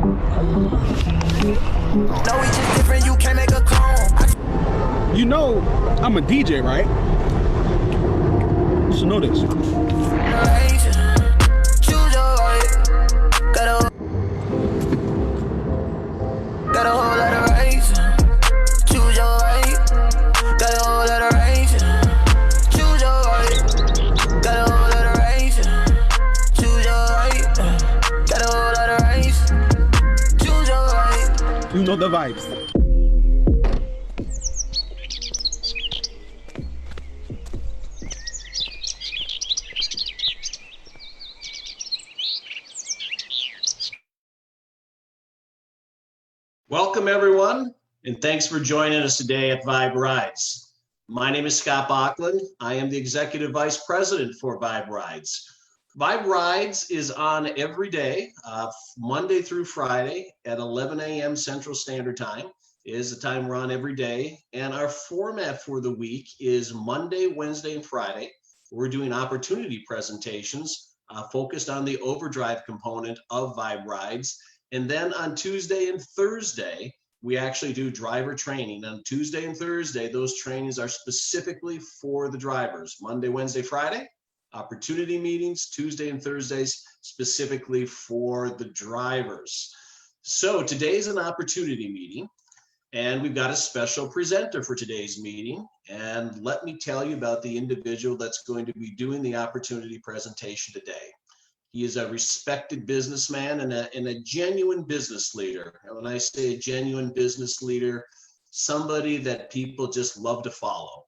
No, we just different, you can't make a clone. You know, I'm a DJ, right? You should know this. Choose your right. Got a whole lot of rights. Choose your right. Got a whole lot of rights. Choose your right. Got a whole lot of rights. Choose your right. Got a whole lot of rights. Choose your right. You know the vibes. Welcome, everyone, and thanks for joining us today at Vibe Rides. My name is Scott Bachland. I am the Executive Vice President for Vibe Rides. Vibe Rides is on every day, Monday through Friday at 11 a.m. Central Standard Time is the time we're on every day. And our format for the week is Monday, Wednesday, and Friday. We're doing opportunity presentations focused on the OVERDRIVE component of Vibe Rides. And then on Tuesday and Thursday, we actually do driver training. On Tuesday and Thursday, those trainings are specifically for the drivers. Monday, Wednesday, Friday, opportunity meetings. Tuesday and Thursdays, specifically for the drivers. So today's an opportunity meeting, and we've got a special presenter for today's meeting. And let me tell you about the individual that's going to be doing the opportunity presentation today. He is a respected businessman and a genuine business leader. And when I say a genuine business leader, somebody that people just love to follow.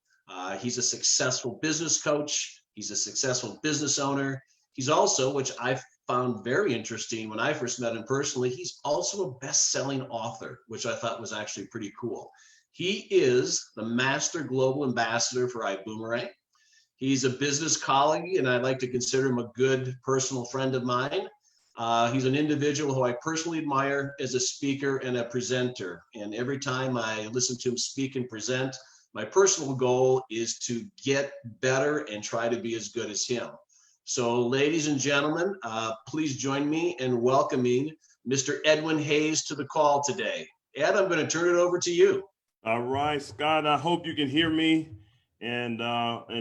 He's a successful business coach. He's a successful business owner. He's also, which I found very interesting when I first met him personally, he's also a best-selling author, which I thought was actually pretty cool. He is the Master Global Ambassador for iBoomerang. He's a business colleague, and I like to consider him a good personal friend of mine. He's an individual who I personally admire as a speaker and a presenter. And every time I listen to him speak and present, my personal goal is to get better and try to be as good as him. So, ladies and gentlemen, please join me in welcoming Mr. Edwin Haynes to the call today. Ed, I'm going to turn it over to you. All right, Scott, I hope you can hear me. And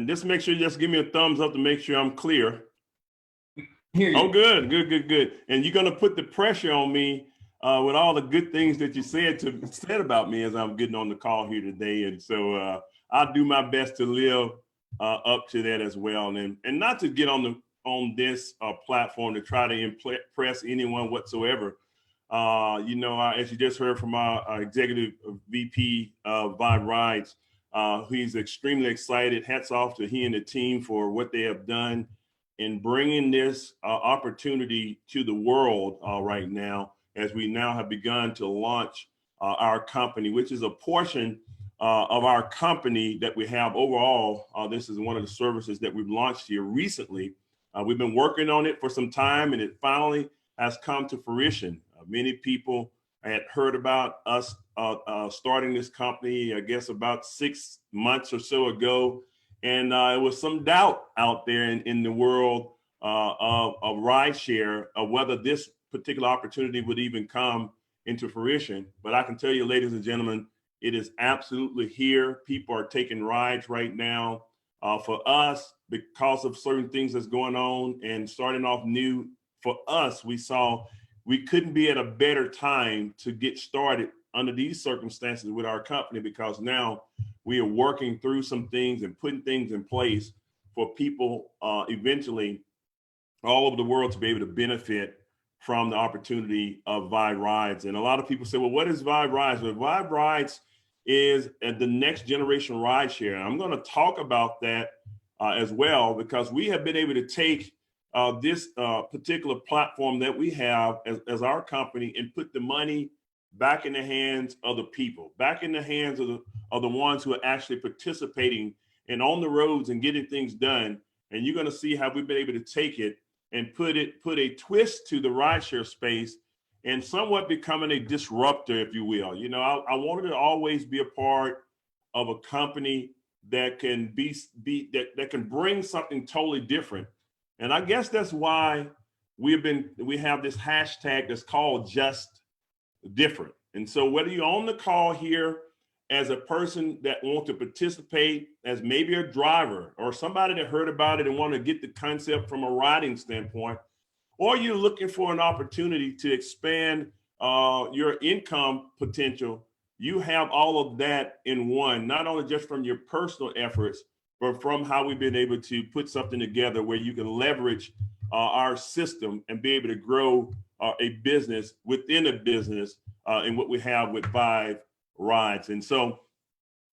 just make sure you just give me a thumbs up to make sure I'm clear. Hear you. Oh, good. And you're gonna put the pressure on me with all the good things that you said about me as I'm getting on the call here today. And so I'll do my best to live up to that as well, and not to get on this platform to try to impress anyone whatsoever. As you just heard from our executive VP of Vibe Rides. He's extremely excited. Hats off to he and the team for what they have done in bringing this opportunity to the world right now, as we now have begun to launch our company, which is a portion of our company that we have overall. This is one of the services that we've launched here recently. We've been working on it for some time, and it finally has come to fruition. Many people had heard about us starting this company, I guess about 6 months or so ago. And it was some doubt out there in the world of rideshare of whether this particular opportunity would even come into fruition. But I can tell you, ladies and gentlemen, it is absolutely here. People are taking rides right now. For us, because of certain things that's going on and starting off new, for us, we saw we couldn't be at a better time to get started under these circumstances with our company, because now we are working through some things and putting things in place for people eventually all over the world to be able to benefit from the opportunity of Vibe Rides. And a lot of people say, well, what is Vibe Rides? Well, Vibe Rides is the next generation rideshare. And I'm going to talk about that as well, because we have been able to take this particular platform that we have as our company and put the money back in the hands of the people, back in the hands of the ones who are actually participating and on the roads and getting things done. And you're going to see how we've been able to take it and put a twist to the rideshare space and somewhat becoming a disruptor, if you will. You know, I wanted to always be a part of a company that can that can bring something totally different. And I guess that's why we have this hashtag that's called Just different. And so whether you're on the call here as a person that wants to participate as maybe a driver or somebody that heard about it and want to get the concept from a riding standpoint, or you're looking for an opportunity to expand your income potential, you have all of that in one, not only just from your personal efforts, but from how we've been able to put something together where you can leverage our system and be able to grow a business within a business in what we have with Vibe Rides. And so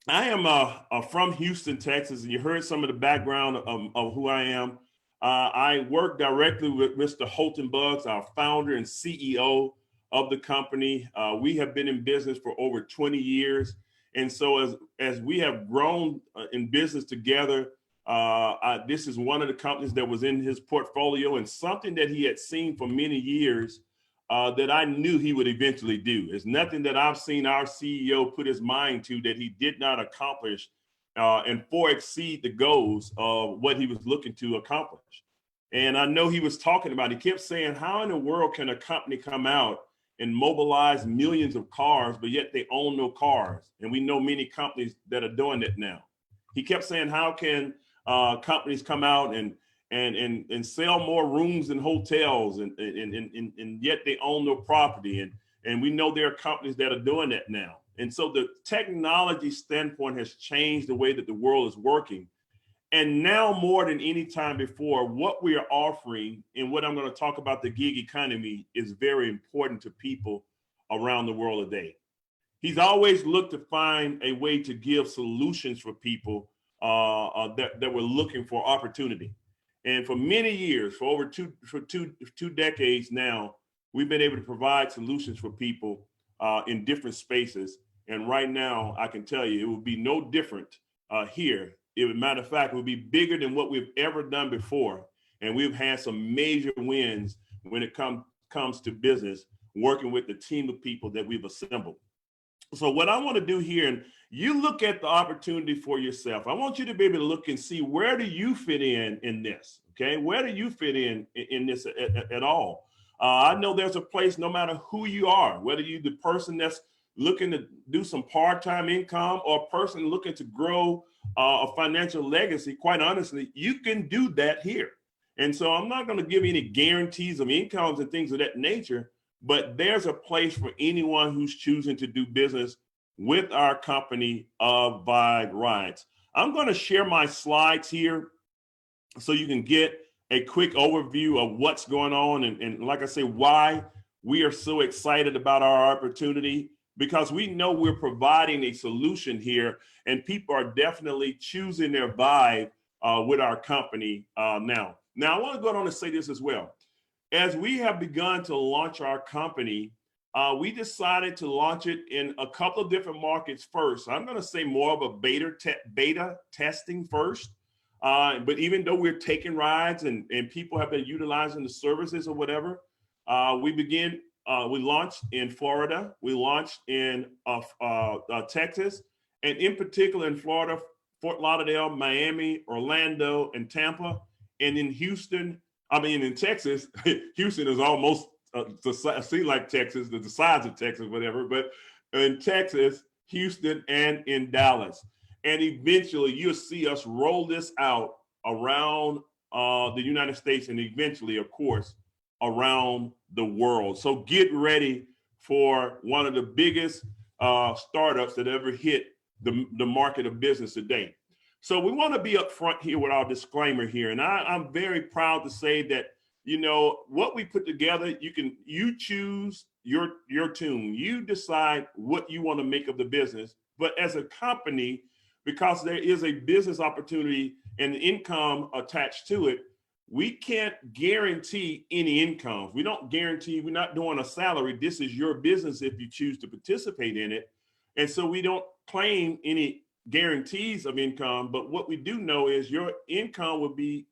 I am from Houston, Texas, and you heard some of the background of who I am. I work directly with Mr. Holton Buggs, our founder and CEO of the company. We have been in business for over 20 years. And so as we have grown in business together, this is one of the companies that was in his portfolio and something that he had seen for many years that I knew he would eventually do. It's nothing that I've seen our CEO put his mind to that he did not accomplish and exceed the goals of what he was looking to accomplish. And I know he was talking about, he kept saying, how in the world can a company come out and mobilize millions of cars, but yet they own no cars? And we know many companies that are doing that now. He kept saying, how can companies come out and sell more rooms in hotels and yet they own no property? And we know there are companies that are doing that now. And so the technology standpoint has changed the way that the world is working. And now more than any time before, what we are offering and what I'm going to talk about the gig economy is very important to people around the world today. He's always looked to find a way to give solutions for people that were looking for opportunity. And for many years, for over two decades now, we've been able to provide solutions for people in different spaces. And right now, I can tell you, it will be no different here. Matter of fact, it will be bigger than what we've ever done before. And we've had some major wins when it comes to business, working with the team of people that we've assembled. So what I want to do here, and you look at the opportunity for yourself. I want you to be able to look and see, where do you fit in this? Okay, where do you fit in this at all? I know there's a place, no matter who you are, whether you're the person that's looking to do some part-time income or a person looking to grow a financial legacy. Quite honestly, you can do that here. And so I'm not going to give any guarantees of incomes and things of that nature, but there's a place for anyone who's choosing to do business with our company of Vibe Rides. I'm going to share my slides here so you can get a quick overview of what's going on. And like I say, why we are so excited about our opportunity, because we know we're providing a solution here and people are definitely choosing their vibe with our company now. Now, I want to go on and say this as well. As we have begun to launch our company, we decided to launch it in a couple of different markets first. I'm going to say more of a beta testing first. But even though we're taking rides and people have been utilizing the services or whatever, we launched in Florida, we launched in Texas, and in particular in Florida, Fort Lauderdale, Miami, Orlando, and Tampa. And in in Texas, Houston is almost seem like Texas, the size of Texas, whatever, but in Texas, Houston, and in Dallas. And eventually you'll see us roll this out around the United States and eventually, of course, around the world. So get ready for one of the biggest startups that ever hit the market of business today. So we want to be upfront here with our disclaimer here. And I'm very proud to say that, what we put together, you choose your tune. You decide what you want to make of the business. But as a company, because there is a business opportunity and income attached to it, we can't guarantee any income. We don't guarantee, we're not doing a salary. This is your business if you choose to participate in it. And so we don't claim any guarantees of income, but what we do know is your income will be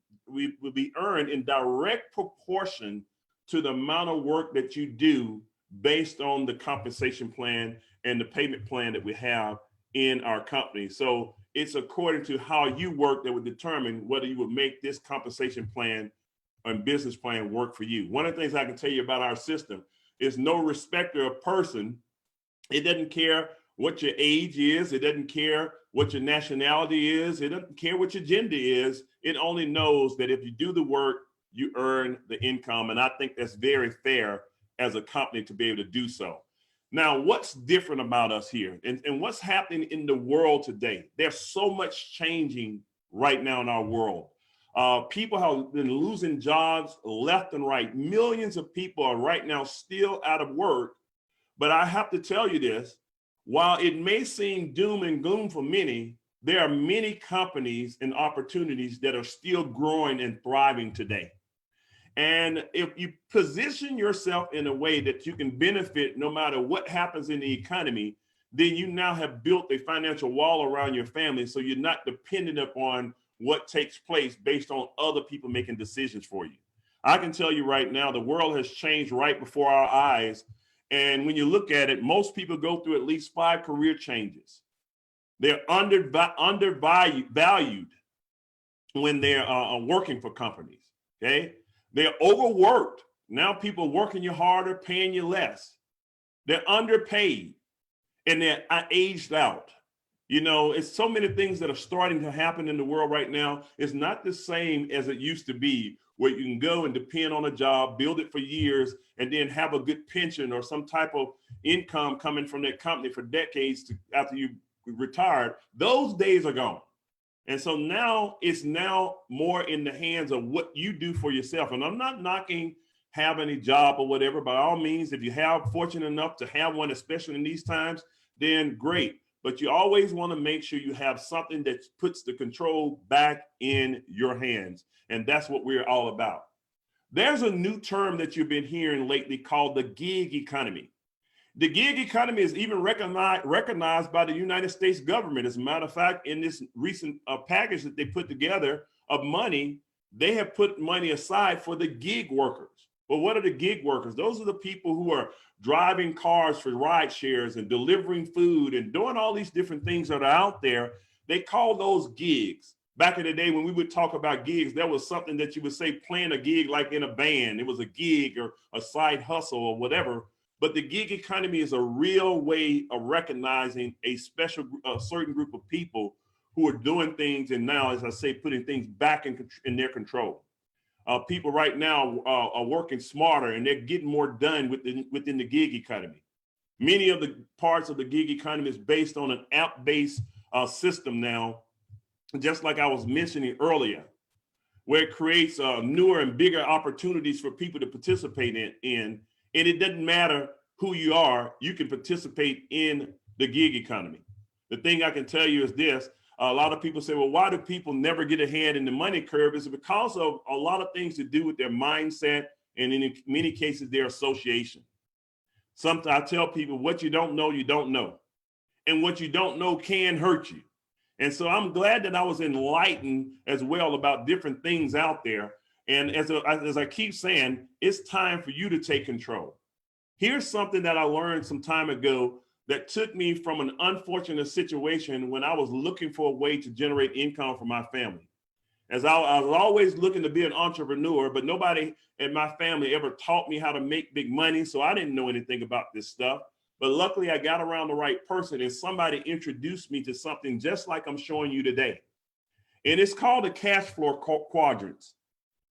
earned in direct proportion to the amount of work that you do based on the compensation plan and the payment plan that we have in our company. So it's according to how you work that would determine whether you would make this compensation plan and business plan work for you. One of the things I can tell you about our system, is no respecter of person. It doesn't care what your age is. It doesn't care what your nationality is. It doesn't care what your gender is. It only knows that if you do the work, you earn the income. And I think that's very fair as a company to be able to do so. Now, what's different about us here and what's happening in the world today? There's so much changing right now in our world. People have been losing jobs left and right. Millions of people are right now still out of work. But I have to tell you this, while it may seem doom and gloom for many, there are many companies and opportunities that are still growing and thriving today. And if you position yourself in a way that you can benefit no matter what happens in the economy, then you now have built a financial wall around your family, so you're not dependent upon what takes place based on other people making decisions for you. I can tell you right now, the world has changed right before our eyes. And when you look at it, most people go through at least 5 career changes. They're undervalued when they're working for companies, okay? They're overworked. Now people working you harder, paying you less. They're underpaid and they're aged out. You know, it's so many things that are starting to happen in the world right now. It's not the same as it used to be, where you can go and depend on a job, build it for years, and then have a good pension or some type of income coming from that company for decades after you retired. Those days are gone. And so now it's more in the hands of what you do for yourself. And I'm not knocking having a job or whatever. By all means, if you have fortunate enough to have one, especially in these times, then great. But you always want to make sure you have something that puts the control back in your hands. And that's what we're all about. There's a new term that you've been hearing lately called the gig economy. The gig economy is even recognized by the United States government. As a matter of fact, in this recent package that they put together of money, they have put money aside for the gig workers. But what are the gig workers? Those are the people who are driving cars for ride shares and delivering food and doing all these different things that are out there. They call those gigs. Back in the day when we would talk about gigs, there was something that you would say playing a gig like in a band. It was a gig or a side hustle or whatever. But the gig economy is a real way of recognizing a certain group of people who are doing things and now, as I say, putting things back in their control. People right now are working smarter and they're getting more done within the gig economy. Many of the parts of the gig economy is based on an app-based system now, just like I was mentioning earlier, where it creates newer and bigger opportunities for people to participate in. And it doesn't matter who you are, you can participate in the gig economy. The thing I can tell you is this. A lot of people say, well, why do people never get ahead in the money curve? It's because of a lot of things to do with their mindset and in many cases, their association. Sometimes I tell people what you don't know, you don't know. And what you don't know can hurt you. And so I'm glad that I was enlightened as well about different things out there. And as I keep saying, it's time for you to take control. Here's something that I learned some time ago that took me from an unfortunate situation when I was looking for a way to generate income for my family. As I was always looking to be an entrepreneur, but nobody in my family ever taught me how to make big money. So I didn't know anything about this stuff. But luckily I got around the right person and somebody introduced me to something just like I'm showing you today. And it's called the cash flow quadrants.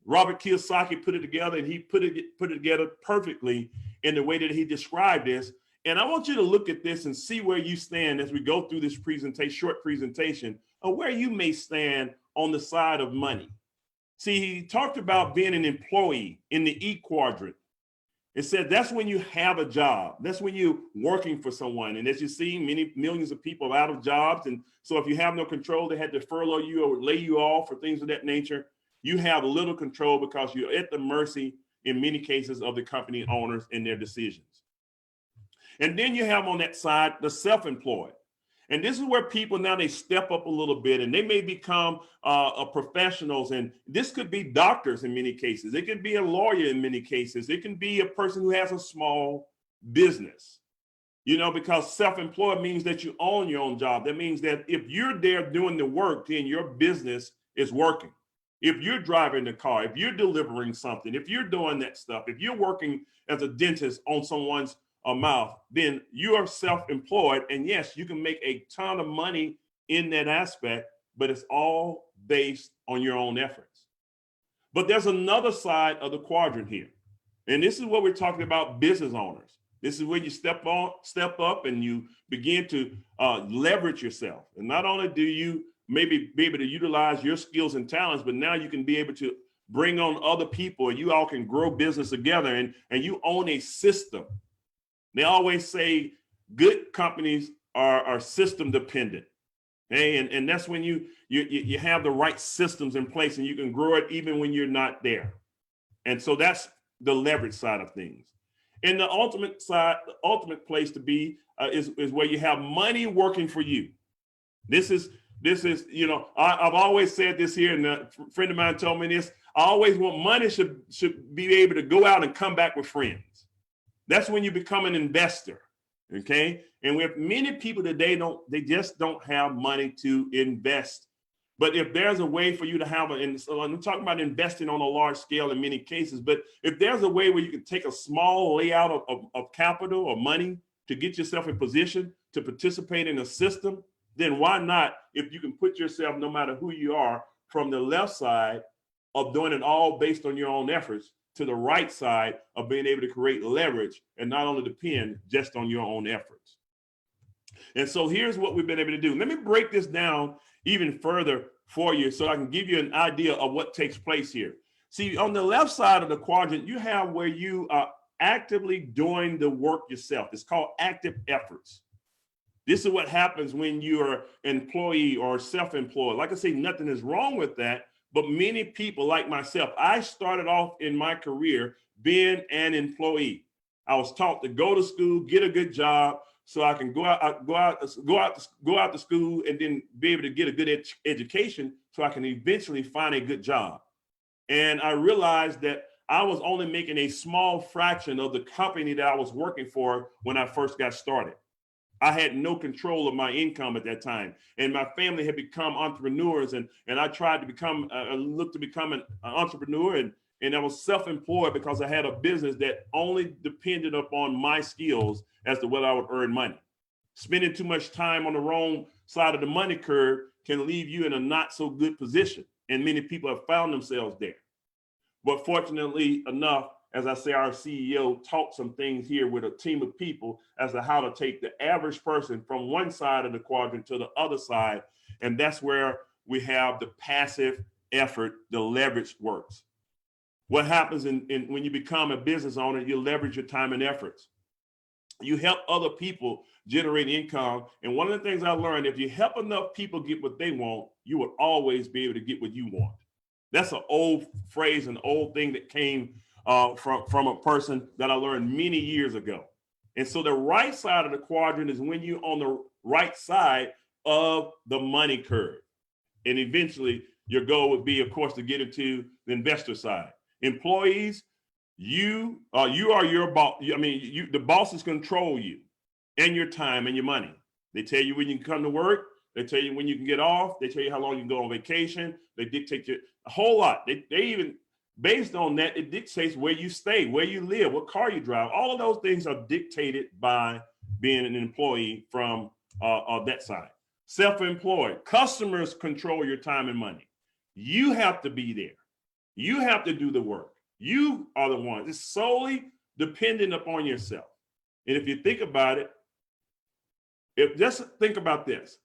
Robert Kiyosaki put it together and he put it together perfectly in the way that he described this. And I want you to look at this and see where you stand as we go through this short presentation of where you may stand on the side of money. See, he talked about being an employee in the E quadrant. It said that's when you have a job. That's when you're working for someone. And as you see, millions of people are out of jobs. And so if you have no control, they had to furlough you or lay you off or things of that nature. You have little control because you're at the mercy, in many cases, of the company owners and their decisions. And then you have on that side, the self-employed. And this is where people now, they step up a little bit and they may become professionals. And this could be doctors in many cases. It could be a lawyer in many cases. It can be a person who has a small business, you know, because self-employed means that you own your own job. That means that if you're there doing the work, then your business is working. If you're driving the car, if you're delivering something, if you're doing that stuff, if you're working as a dentist on someone's mouth, then you are self-employed. And yes, you can make a ton of money in that aspect, but it's all based on your own efforts. But there's another side of the quadrant here. And this is what we're talking about business owners. This is where you step up and you begin to leverage yourself. And not only do you maybe be able to utilize your skills and talents, but now you can be able to bring on other people and you all can grow business together and you own a system. They always say good companies are system dependent. Hey, and that's when you have the right systems in place and you can grow it even when you're not there. And so that's the leverage side of things. And the ultimate side, the ultimate place to be is where you have money working for you. This is, you know, I've always said this here, and a friend of mine told me this. I always want money should be able to go out and come back with friends. That's when you become an investor, okay? And we have many people today they just don't have money to invest. But if there's a way for you to have, and so I'm talking about investing on a large scale in many cases, but if there's a way where you can take a small layout of capital or money to get yourself in position to participate in a system, then why not, if you can put yourself, no matter who you are, from the left side of doing it all based on your own efforts to the right side of being able to create leverage and not only depend just on your own efforts. And so here's what we've been able to do. Let me break this down even further for you so I can give you an idea of what takes place here. See, on the left side of the quadrant, you have where you are actively doing the work yourself. It's called active efforts. This is what happens when you're an employee or self-employed. Like I say, nothing is wrong with that, but many people like myself, I started off in my career being an employee. I was taught to go to school, get a good job, so I can go out to school and then be able to get a good education so I can eventually find a good job. And I realized that I was only making a small fraction of the company that I was working for when I first got started. I had no control of my income at that time. And my family had become entrepreneurs and I tried to become, looked to become an entrepreneur and I was self-employed because I had a business that only depended upon my skills as to whether I would earn money. Spending too much time on the wrong side of the money curve can leave you in a not so good position. And many people have found themselves there. But fortunately enough, as I say, our CEO taught some things here with a team of people as to how to take the average person from one side of the quadrant to the other side. And that's where we have the passive effort, the leverage works. What happens when you become a business owner, you leverage your time and efforts. You help other people generate income. And one of the things I learned, if you help enough people get what they want, you will always be able to get what you want. That's an old phrase, an old thing that came from a person that I learned many years ago. And so the right side of the quadrant is when you're on the right side of the money curve. And eventually your goal would be, of course, to get into the investor side. Employees, you are your boss. I mean, the bosses control you and your time and your money. They tell you when you can come to work. They tell you when you can get off. They tell you how long you can go on vacation. They dictate you a whole lot. They even, based on that, it dictates where you stay, where you live, what car you drive. All of those things are dictated by being an employee from that side. Self-employed, customers control your time and money. You have to be there. You have to do the work. You are the one. It's solely dependent upon yourself. And if you think about it, just think about this.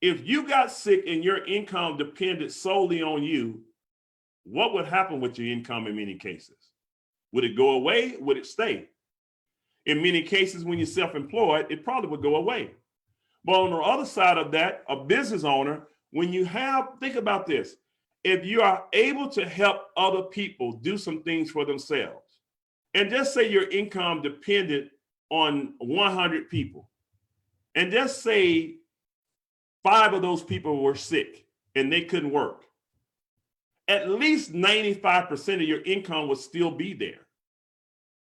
If you got sick and your income depended solely on you, what would happen with your income in many cases? Would it go away? Would it stay? In many cases, when you're self-employed, it probably would go away. But on the other side of that, a business owner, when you have, think about this. If you are able to help other people do some things for themselves, and just say your income depended on 100 people, and just say 5 of those people were sick and they couldn't work, at least 95% of your income would still be there.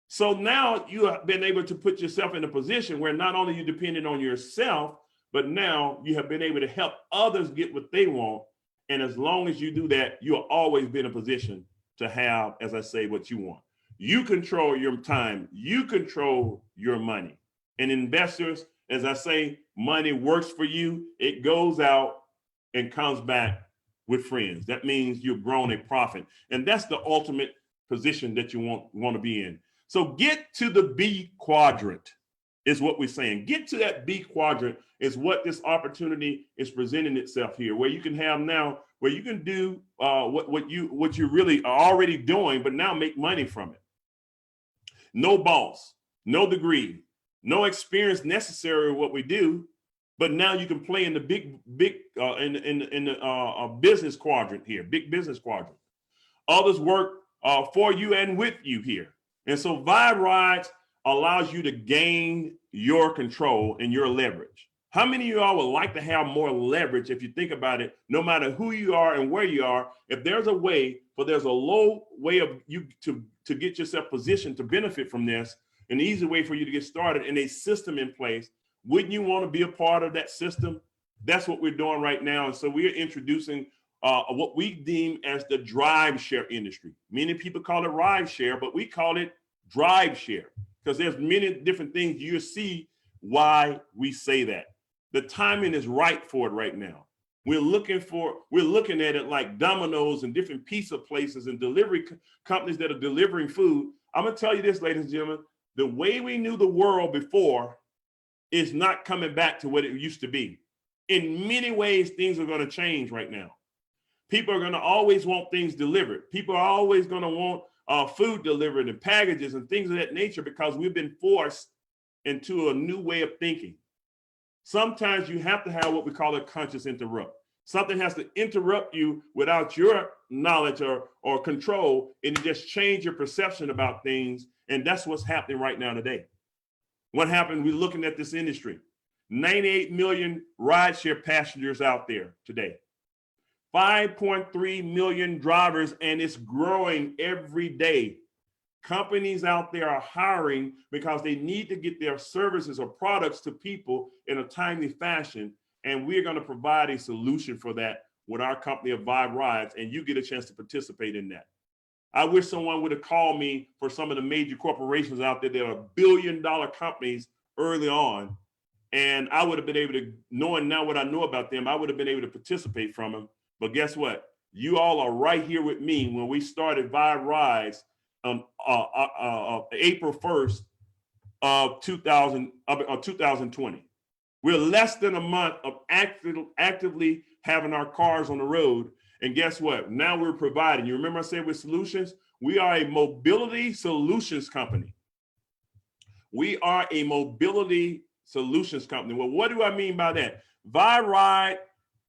So now you have been able to put yourself in a position where not only you dependent on yourself, but now you have been able to help others get what they want. And as long as you do that, you'll always be in a position to have, as I say, what you want. You control your time. You control your money. And investors, as I say, money works for you. It goes out and comes back with friends. That means you've grown a profit. And that's the ultimate position that you want to be in. So get to the B quadrant is what we're saying. Get to that B quadrant is what this opportunity is presenting itself here, where you can have now, where you can do what you really are already doing, but now make money from it. No boss, no degree, no experience necessary with what we do, but now you can play in the big business quadrant here, big business quadrant. Others work for you and with you here. And so Vibe Rides allows you to gain your control and your leverage. How many of y'all would like to have more leverage if you think about it, no matter who you are and where you are, if there's a way, but there's a low way of you to get yourself positioned to benefit from this, an easy way for you to get started and a system in place, wouldn't you want to be a part of that system? That's what we're doing right now. And so we're introducing what we deem as the Driveshare industry. Many people call it ride share, but we call it Driveshare because there's many different things you see why we say that. The timing is right for it right now. We're looking at it like Domino's and different pizza places and delivery companies that are delivering food. I'm gonna tell you this, ladies and gentlemen, the way we knew the world before is not coming back to what it used to be. In many ways, things are gonna change right now. People are gonna always want things delivered. People are always gonna want food delivered and packages and things of that nature because we've been forced into a new way of thinking. Sometimes you have to have what we call a conscious interrupt. Something has to interrupt you without your knowledge or control and just change your perception about things. And that's what's happening right now today. What happened? We're looking at this industry. 98 million rideshare passengers out there today. 5.3 million drivers, and it's growing every day. Companies out there are hiring because they need to get their services or products to people in a timely fashion. And we're going to provide a solution for that with our company of Vibe Rides, and you get a chance to participate in that. I wish someone would have called me for some of the major corporations out there that are billion-dollar companies early on. And I would have been able to, knowing now what I know about them, I would have been able to participate from them. But guess what? You all are right here with me when we started Vibe Rides on April 1st of 2020. We're less than a month of actively having our cars on the road. And guess what? Now we're providing. You remember I said with solutions? We are a mobility solutions company. We are a mobility solutions company. Well, what do I mean by that? Vibe Ride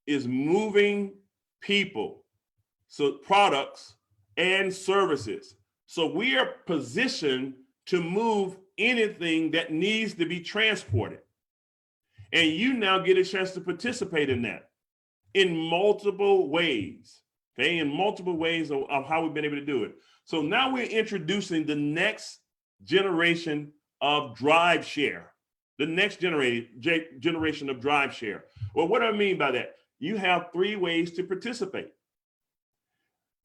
is moving people, so products and services. So we are positioned to move anything that needs to be transported. And you now get a chance to participate in that in multiple ways, okay? In multiple ways of how we've been able to do it. So now we're introducing the next generation of Driveshare, the next generation of Driveshare. Well, what do I mean by that? You have 3 ways to participate.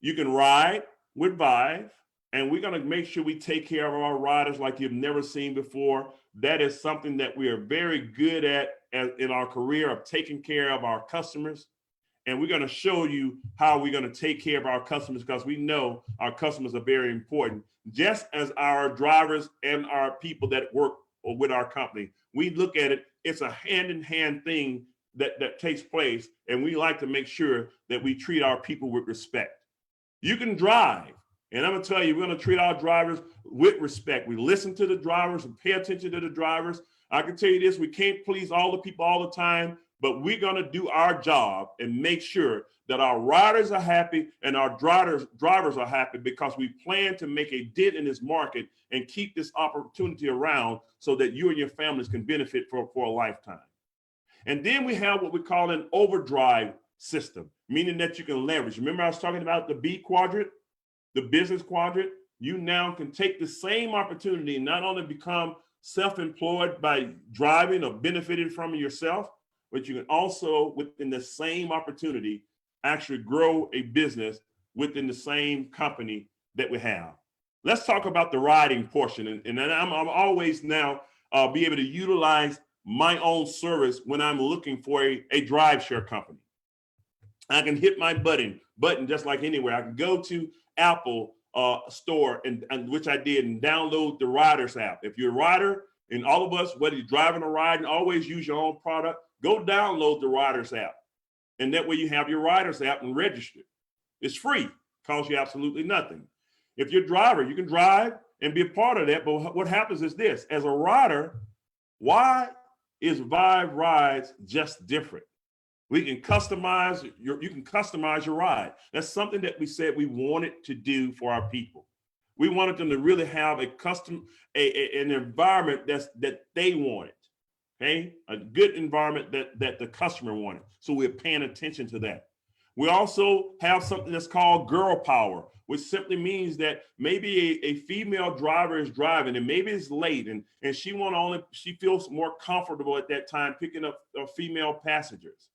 You can ride with Vibe, and we're going to make sure we take care of our riders like you've never seen before. That is something that we are very good at in our career of taking care of our customers. And we're going to show you how we're going to take care of our customers because we know our customers are very important, just as our drivers and our people that work with our company. We look at it, it's a hand-in-hand thing that takes place, and we like to make sure that we treat our people with respect. You can drive, and I'm gonna tell you, we're gonna treat our drivers with respect. We listen to the drivers and pay attention to the drivers. I can tell you this, we can't please all the people all the time, but we're gonna do our job and make sure that our riders are happy and our drivers are happy because we plan to make a dent in this market and keep this opportunity around so that you and your families can benefit for a lifetime. And then we have what we call an overdrive system, meaning that you can leverage. Remember I was talking about the B quadrant, the business quadrant? You now can take the same opportunity and not only become self-employed by driving or benefiting from it yourself, but you can also, within the same opportunity, actually grow a business within the same company that we have. Let's talk about the riding portion. And I'm always now be able to utilize my own service when I'm looking for a Driveshare company. I can hit my button just like anywhere. I can go to Apple store, and which I did, and download the Riders app. If you're a rider, and all of us, whether you're driving or riding, always use your own product. Go download the Riders app. And that way you have your Riders app and register. It's free, costs you absolutely nothing. If you're a driver, you can drive and be a part of that. But what happens is this: as a rider, why is Vibe Rides just different? We can customize you can customize your ride. That's something that we said we wanted to do for our people. We wanted them to really have an environment that they wanted. Okay, a good environment that the customer wanted. So we're paying attention to that. We also have something that's called girl power, which simply means that maybe a female driver is driving and maybe it's late, and she feels more comfortable at that time picking up female passengers.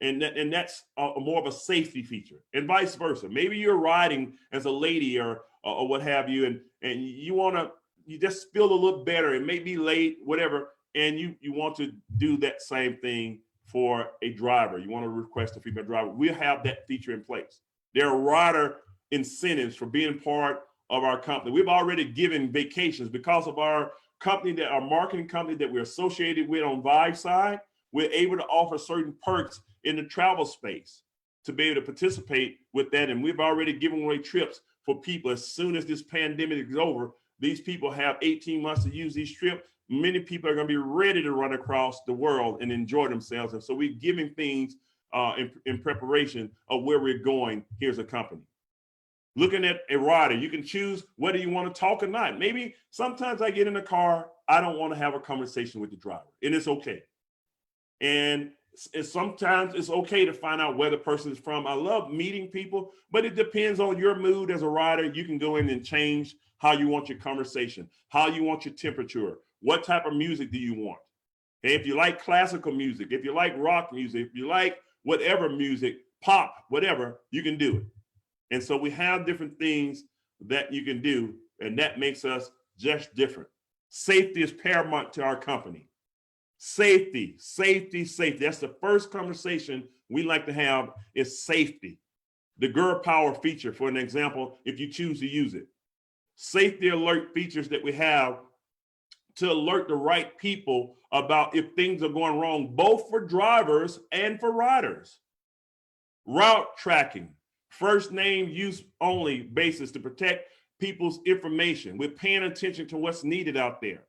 And that's more of a safety feature, and vice versa. Maybe you're riding as a lady or what have you, and you just feel a little better. It may be late, whatever, and you want to do that same thing for a driver. You want to request a female driver. We'll have that feature in place. There are rider incentives for being part of our company. We've already given vacations because of our company, our marketing company that we're associated with on Vibe side. We're able to offer certain perks in the travel space to be able to participate with that. And we've already given away trips for people. As soon as this pandemic is over, these people have 18 months to use these trips. Many people are going to be ready to run across the world and enjoy themselves. And so we're giving things in preparation of where we're going. Here's a company. Looking at a rider, you can choose whether you want to talk or not. Maybe sometimes I get in the car, I don't want to have a conversation with the driver, and it's okay. And sometimes it's okay to find out where the person is from. I love meeting people, but it depends on your mood as a rider. You can go in and change how you want your conversation, how you want your temperature, what type of music do you want. Okay, if you like classical music, if you like rock music, if you like whatever music, pop, whatever, you can do it. And so we have different things that you can do, and that makes us just different. Safety is paramount to our company. Safety, safety, safety. That's the first conversation we like to have, is safety. The girl power feature, for an example, if you choose to use it. Safety alert features that we have to alert the right people about if things are going wrong, both for drivers and for riders. Route tracking, first name use only basis to protect people's information. We're paying attention to what's needed out there.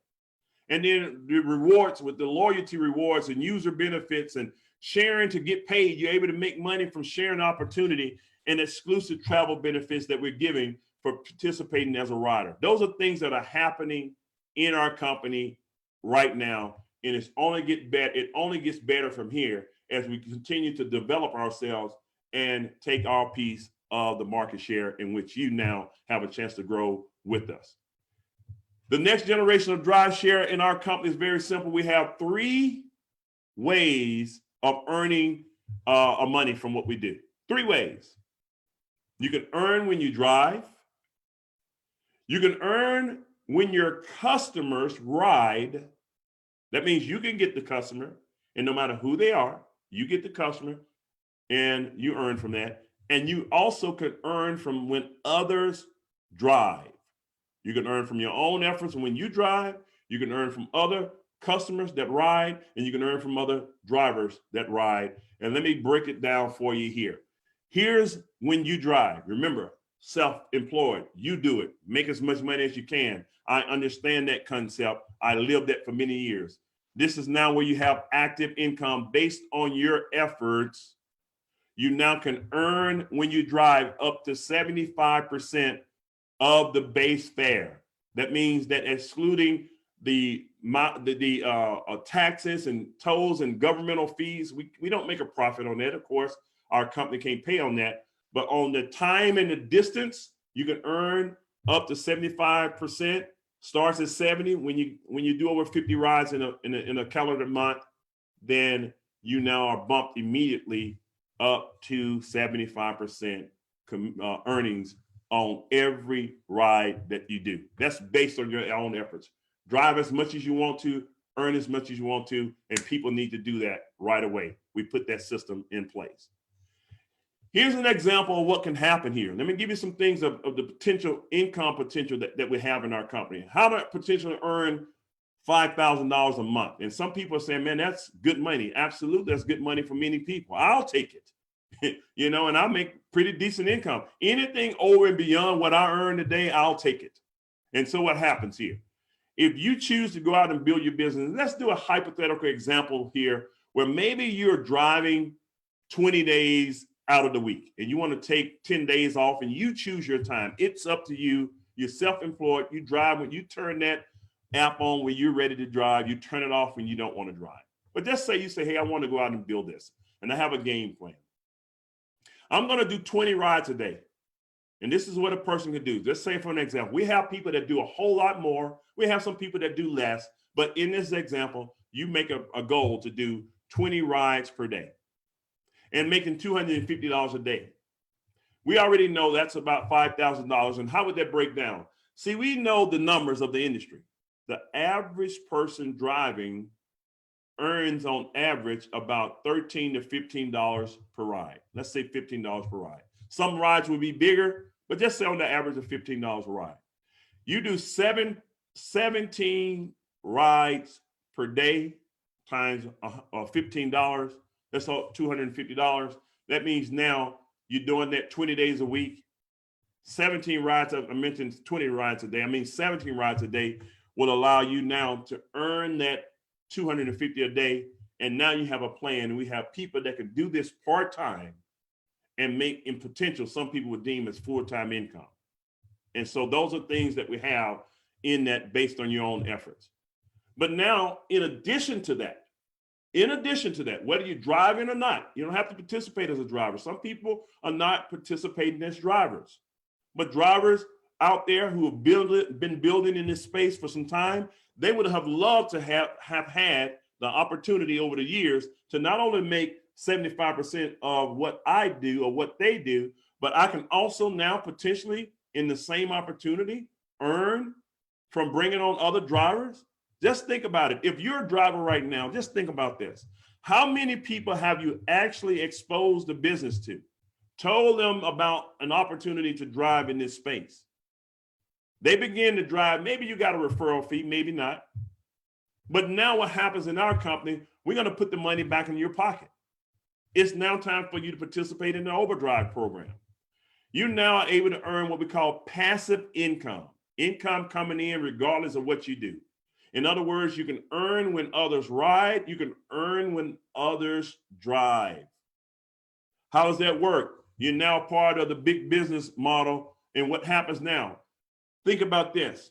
And then the rewards with the loyalty rewards and user benefits and sharing to get paid. You're able to make money from sharing opportunity and exclusive travel benefits that we're giving for participating as a rider. Those are things that are happening in our company right now. And it only gets better from here as we continue to develop ourselves and take our piece of the market share, in which you now have a chance to grow with us. The next generation of Driveshare in our company is very simple. We have 3 ways of earning money from what we do. 3 ways. You can earn when you drive. You can earn when your customers ride. That means you can get the customer, and no matter who they are, you get the customer and you earn from that. And you also can earn from when others drive. You can earn from your own efforts when you drive. You can earn from other customers that ride, and you can earn from other drivers that ride. And let me break it down for you here. Here's when you drive. Remember, self-employed, you do it. Make as much money as you can. I understand that concept. I lived that for many years. This is now where you have active income based on your efforts. You now can earn when you drive up to 75% of the base fare. That means that excluding the taxes and tolls and governmental fees, we don't make a profit on that. Of course, our company can't pay on that. But on the time and the distance, you can earn up to 75%. Starts at 70. When you do over 50 rides in a calendar month, then you now are bumped immediately up to 75% earnings on every ride that you do. That's based on your own efforts. Drive as much as you want to, earn as much as you want to, and people need to do that right away. We put that system in place. Here's an example of what can happen here. Let me give you some things of the potential income potential that we have in our company. How to potentially earn $5,000 a month. And some people are saying, man, that's good money. Absolutely, that's good money for many people. I'll take it. You know, and I make pretty decent income. Anything over and beyond what I earn today, I'll take it. And so what happens here? If you choose to go out and build your business, let's do a hypothetical example here where maybe you're driving 20 days out of the week and you want to take 10 days off and you choose your time. It's up to you. You're self-employed. You drive when you turn that app on when you're ready to drive. You turn it off when you don't want to drive. But just say you say, hey, I want to go out and build this. And I have a game plan. I'm going to do 20 rides a day. And this is what a person can do. Just say for an example, we have people that do a whole lot more. We have some people that do less. But in this example, you make a goal to do 20 rides per day and making $250 a day. We already know that's about $5,000. And how would that break down? See, we know the numbers of the industry. The average person driving earns on average about $13 to $15 per ride. Let's say $15 per ride. Some rides will be bigger, but just say on the average of $15 a ride. You do 17 rides per day times $15. That's $250. That means now you're doing that 20 days a week. 17 rides, I mentioned 20 rides a day. I mean 17 rides a day will allow you now to earn that $250 a day. And now you have a plan, and we have people that can do this part-time and make in potential, some people would deem as full-time income. And so those are things that we have in that based on your own efforts. But now, in addition to that, whether you're driving or not, you don't have to participate as a driver. Some people are not participating as drivers, but drivers out there who have been building in this space for some time, they would have loved to have had the opportunity over the years to not only make 75% of what I do or what they do, but I can also now potentially in the same opportunity earn from bringing on other drivers. Just think about it. If you're a driver right now, just think about this. How many people have you actually exposed the business to? Told them about an opportunity to drive in this space. They begin to drive. Maybe you got a referral fee, maybe not. But now what happens in our company, we're going to put the money back in your pocket. It's now time for you to participate in the OVERDRIVE program. You now are able to earn what we call passive income, income coming in regardless of what you do. In other words, you can earn when others ride. You can earn when others drive. How does that work? You're now part of the big business model. And what happens now? Think about this.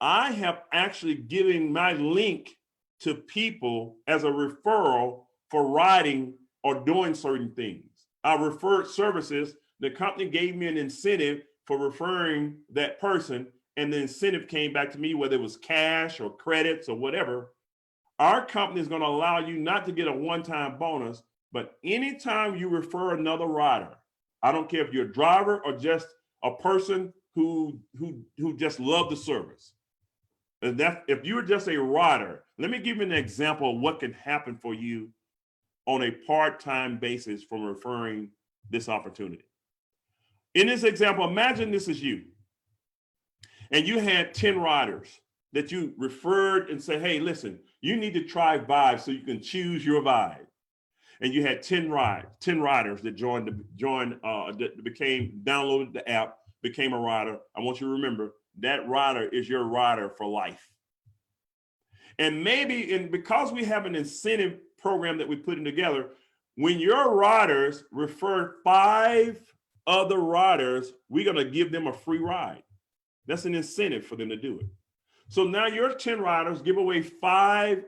I have actually given my link to people as a referral for riding or doing certain things. I referred services. The company gave me an incentive for referring that person, and the incentive came back to me, whether it was cash or credits or whatever. Our company is going to allow you not to get a one-time bonus, but anytime you refer another rider, I don't care if you're a driver or just a person who just love the service. And that if you're just a rider, let me give you an example of what can happen for you on a part-time basis from referring this opportunity. In this example, imagine this is you. And you had 10 riders that you referred and said, hey, listen, you need to try Vibe so you can choose your Vibe. And you had 10 riders that downloaded the app, became a rider. I want you to remember that rider is your rider for life. And because we have an incentive program that we put in together, when your riders refer 5 other riders, we're going to give them a free ride. That's an incentive for them to do it. So now your 10 riders give away 5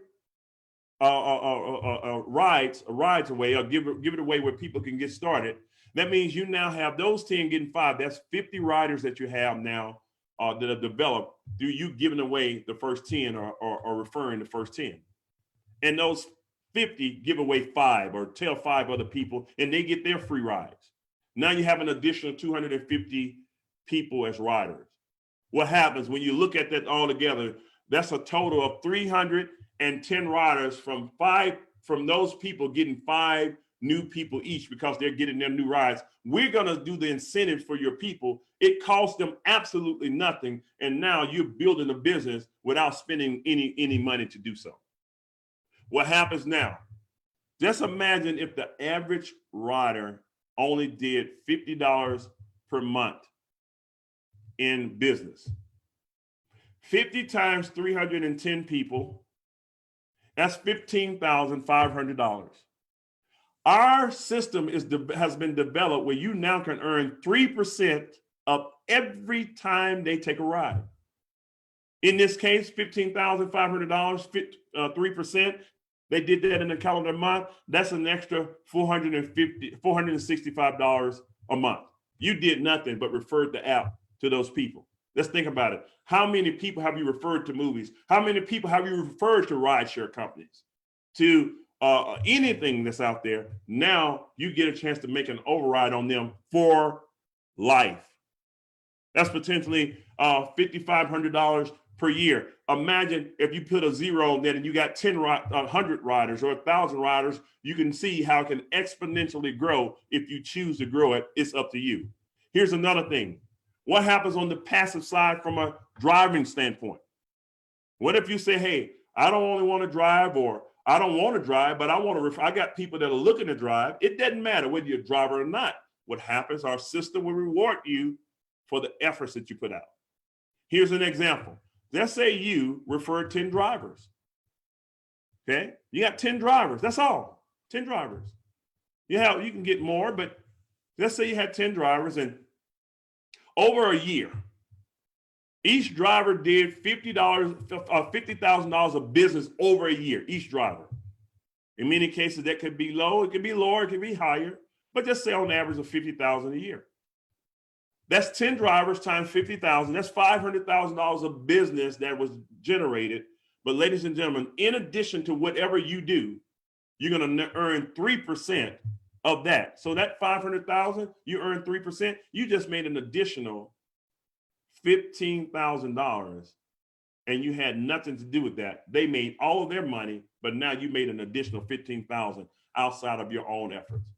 rides away, or give it away where people can get started. That means you now have those 10 getting 5. That's 50 riders that you have now that have developed through you giving away the first 10 or referring the first 10. And those 50, give away 5 or tell 5 other people and they get their free rides. Now you have an additional 250 people as riders. What happens when you look at that all together? That's a total of 310 riders from those people getting 5 new people each because they're getting their new rides. We're going to do the incentive for your people. It costs them absolutely nothing. And now you're building a business without spending any money to do so. What happens now? Just imagine if the average rider only did $50 per month in business. 50 times 310 people, that's $15,500. Our system has been developed where you now can earn 3% of every time they take a ride. In this case, $15,500, 3%. They did that in a calendar month. That's an extra $465 a month. You did nothing but referred the app to those people. Let's think about it. How many people have you referred to movies? How many people have you referred to rideshare companies? To anything that's out there? Now you get a chance to make an override on them for life. That's potentially $5,500 per year. Imagine if you put a zero on that and you got 100 riders or 1,000 riders, you can see how it can exponentially grow. If you choose to grow it, it's up to you. Here's another thing. What happens on the passive side from a driving standpoint? What if you say, hey, I don't only want to drive, or I don't want to drive, but I got people that are looking to drive. It doesn't matter whether you're a driver or not. What happens, our system will reward you for the efforts that you put out. Here's an example. Let's say you refer 10 drivers. Okay, you got 10 drivers. That's all. 10 drivers. You can get more, but let's say you had 10 drivers, and over a year, each driver did $50,000 of business over a year. Each driver. In many cases, that could be low. It could be lower. It could be higher. But just say on average of $50,000 a year. That's 10 drivers times 50,000. That's $500,000 of business that was generated. But ladies and gentlemen, in addition to whatever you do, you're going to earn 3% of that. So that 500,000, you earn 3%. You just made an additional $15,000, and you had nothing to do with that. They made all of their money, but now you made an additional $15,000 outside of your own efforts.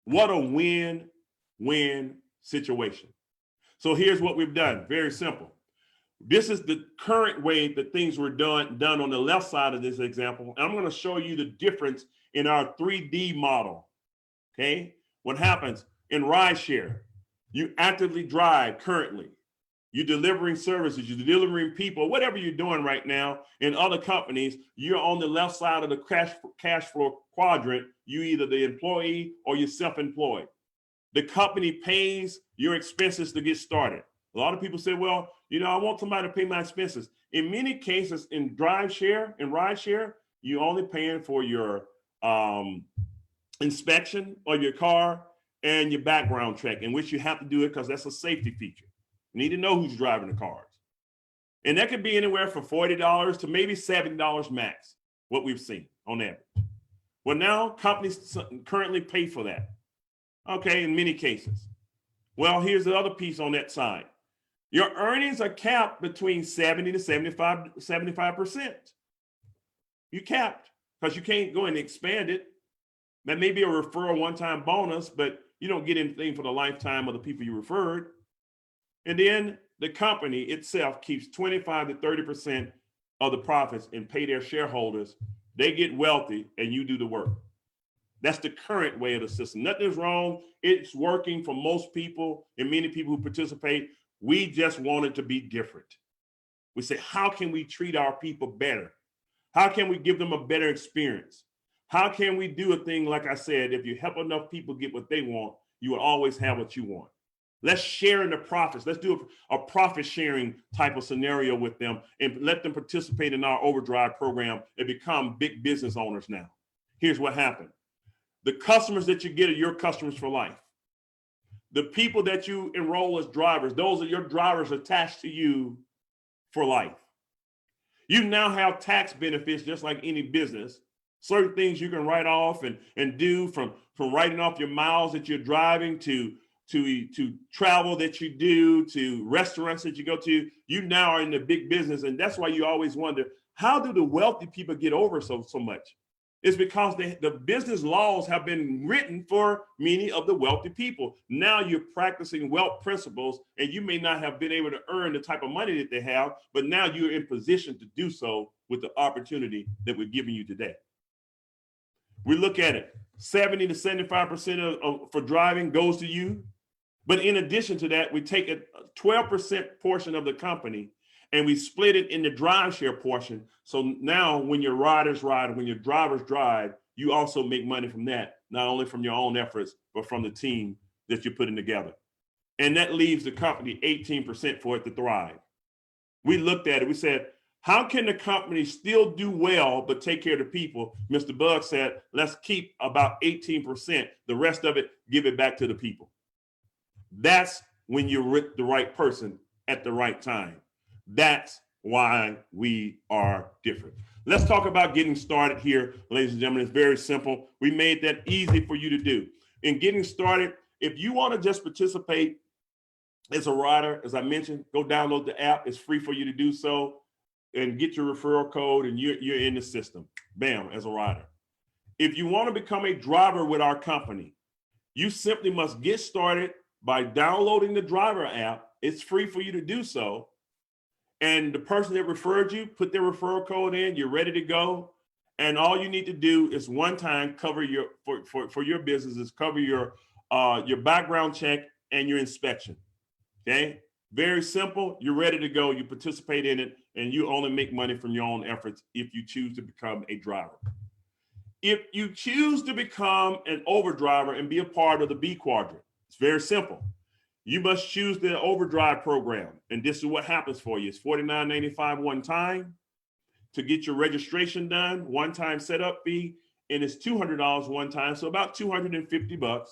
What a win-win situation. So here's what we've done. Very simple. This is the current way that things were done on the left side of this example. And I'm going to show you the difference in our 3D model. Okay. What happens in rideshare? You actively drive currently. You're delivering services, you're delivering people, whatever you're doing right now. In other companies, you're on the left side of the cash flow quadrant. You either the employee or you're self-employed. The company pays your expenses to get started. A lot of people say, well, I want somebody to pay my expenses. In many cases, in Driveshare and rideshare, you're only paying for your inspection of your car and your background check, in which you have to do it because that's a safety feature. You need to know who's driving the cars. And that could be anywhere from $40 to maybe $70 max, what we've seen on average. Well, now companies currently pay for that. Okay, in many cases. Well, here's the other piece on that side. Your earnings are capped between 70 to 75%. You capped because you can't go and expand it. That may be a referral one-time bonus, but you don't get anything for the lifetime of the people you referred. And then the company itself keeps 25 to 30% of the profits and pay their shareholders. They get wealthy and you do the work. That's the current way of the system. Nothing's wrong. It's working for most people and many people who participate. We just want it to be different. We say, how can we treat our people better? How can we give them a better experience? How can we do a thing, like I said, if you help enough people get what they want, you will always have what you want. Let's share in the profits. Let's do a profit sharing type of scenario with them and let them participate in our OVERDRIVE program and become big business owners now. Here's what happened. The customers that you get are your customers for life. The people that you enroll as drivers, those are your drivers attached to you for life. You now have tax benefits just like any business. certain things you can write off and do, from writing off your miles that you're driving to travel that you do, to restaurants that you go to. You now are in the big business. And that's why you always wonder, how do the wealthy people get over so much? It's because the business laws have been written for many of the wealthy people. Now you're practicing wealth principles, and you may not have been able to earn the type of money that they have, but now you're in position to do so with the opportunity that we're giving you today. We look at it, 70 to 75% for driving goes to you. But in addition to that, we take a 12% portion of the company and we split it in the Driveshare portion. So now when your riders ride, when your drivers drive, you also make money from that, not only from your own efforts, but from the team that you're putting together. And that leaves the company 18% for it to thrive. We looked at it, we said, how can the company still do well, but take care of the people? Mr. Bug said, let's keep about 18%. The rest of it, give it back to the people. That's when you're with the right person at the right time. That's why we are different. Let's talk about getting started here, ladies and gentlemen. It's very simple. We made that easy for you to do. In getting started, if you want to just participate as a rider, as I mentioned, go download the app. It's free for you to do so, and get your referral code, and you're in the system. Bam, as a rider. If you want to become a driver with our company, you simply must get started by downloading the driver app. It's free for you to do so. And the person that referred you, put their referral code in, you're ready to go. And all you need to do is one time cover your, for your business, is cover your background check and your inspection, okay? Very simple, you're ready to go, you participate in it, and you only make money from your own efforts if you choose to become a driver. If you choose to become an overdriver and be a part of the B quadrant, it's very simple. You must choose the OVERDRIVE program, and this is what happens for you. It's $49.95 one time to get your registration done, one-time setup fee, and it's $200 one time, so about $250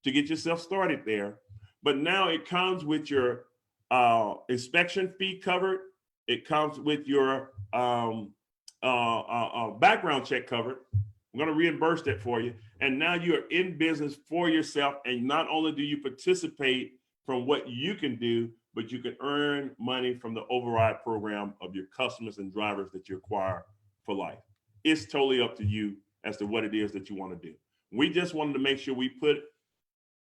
to get yourself started there. But now it comes with your inspection fee covered. It comes with your background check covered. I'm going to reimburse that for you. And now you're in business for yourself. And not only do you participate from what you can do, but you can earn money from the override program of your customers and drivers that you acquire for life. It's totally up to you as to what it is that you want to do. We just wanted to make sure we put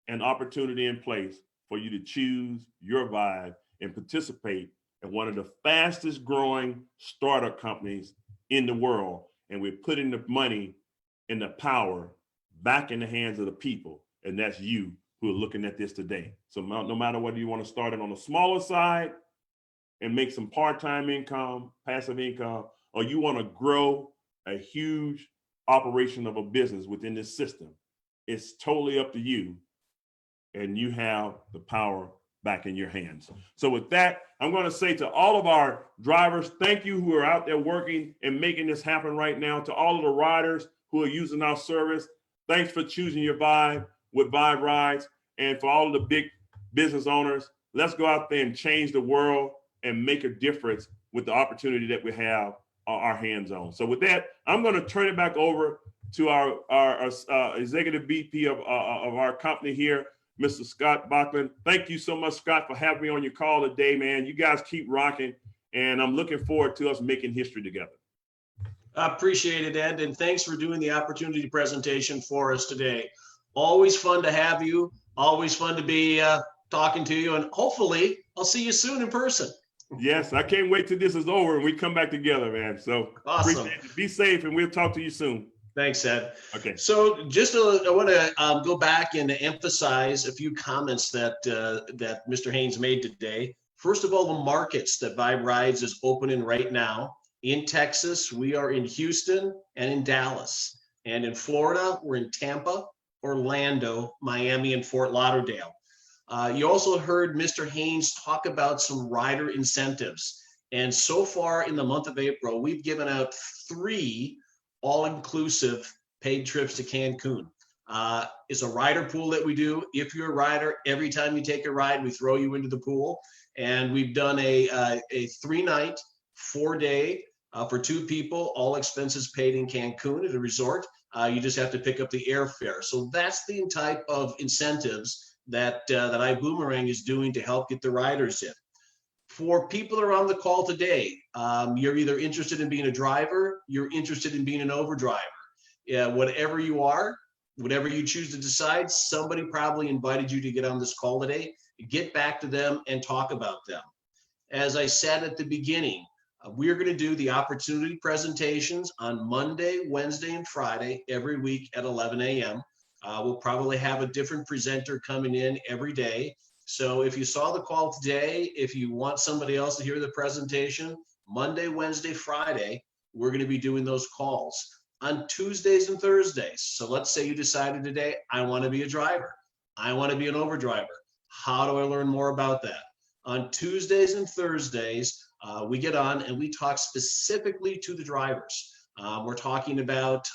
an opportunity in place for you to choose your vibe and participate in one of the fastest growing startup companies in the world. And we're putting the money and the power back in the hands of the people. And that's you who are looking at this today. So no matter whether you want to start it on the smaller side and make some part-time income, passive income, or you want to grow a huge operation of a business within this system, it's totally up to you. And you have the power back in your hands. So with that, I'm going to say to all of our drivers, thank you who are out there working and making this happen right now. To all of the riders who are using our service, thanks for choosing your vibe with Vibe Rides. And for all of the big business owners, let's go out there and change the world and make a difference with the opportunity that we have our hands on. So with that, I'm going to turn it back over to our executive VP of our company here, Mr. Scott Bachman. Thank you so much, Scott, for having me on your call today, man. You guys keep rocking, and I'm looking forward to us making history together. I appreciate it, Ed, and thanks for doing the opportunity presentation for us today. Always fun to have you. Always fun to be talking to you, and hopefully I'll see you soon in person. Yes, I can't wait till this is over and we come back together, man. So awesome. Appreciate it. Be safe, and we'll talk to you soon. Thanks, Ed. Okay. So just I want to go back and emphasize a few comments that Mr. Haynes made today. First of all, the markets that Vibe Rides is opening right now. In Texas, we are in Houston and in Dallas. And in Florida, we're in Tampa, Orlando, Miami, and Fort Lauderdale. You also heard Mr. Haynes talk about some rider incentives. And so far in the month of April, we've given out 3 all-inclusive paid trips to Cancun. It's a rider pool that we do. If you're a rider, every time you take a ride, we throw you into the pool. And we've done a 3-night, 4-day For 2 people, all expenses paid in Cancun at a resort. You just have to pick up the airfare. So that's the type of incentives that iBoomerang is doing to help get the riders in. For people around the call today, you're either interested in being a driver, you're interested in being an overdriver. Whatever you are, whatever you choose to decide, somebody probably invited you to get on this call today. Get back to them and talk about them. As I said at the beginning, we're going to do the opportunity presentations on Monday, Wednesday, and Friday every week at 11 a.m. We'll probably have a different presenter coming in every day. So if you saw the call today, if you want somebody else to hear the presentation, Monday, Wednesday, Friday, we're going to be doing those calls. On Tuesdays and Thursdays, so let's say you decided today, I want to be a driver. I want to be an overdriver. How do I learn more about that? On Tuesdays and Thursdays, we get on and we talk specifically to the drivers. We're talking about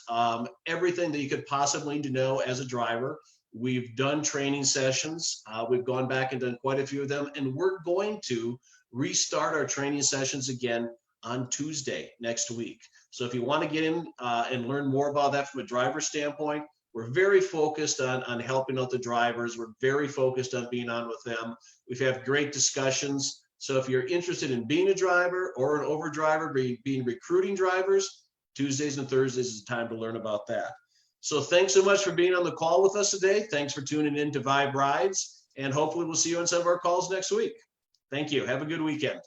everything that you could possibly need to know as a driver. We've done training sessions. We've gone back and done quite a few of them, and we're going to restart our training sessions again on Tuesday next week. So if you want to get in and learn more about that from a driver standpoint, we're very focused on helping out the drivers. We're very focused on being on with them. We've had great discussions. So if you're interested in being a driver or an overdriver, being recruiting drivers, Tuesdays and Thursdays is the time to learn about that. So thanks so much for being on the call with us today. Thanks for tuning in to Vibe Rides, and hopefully we'll see you on some of our calls next week. Thank you. Have a good weekend.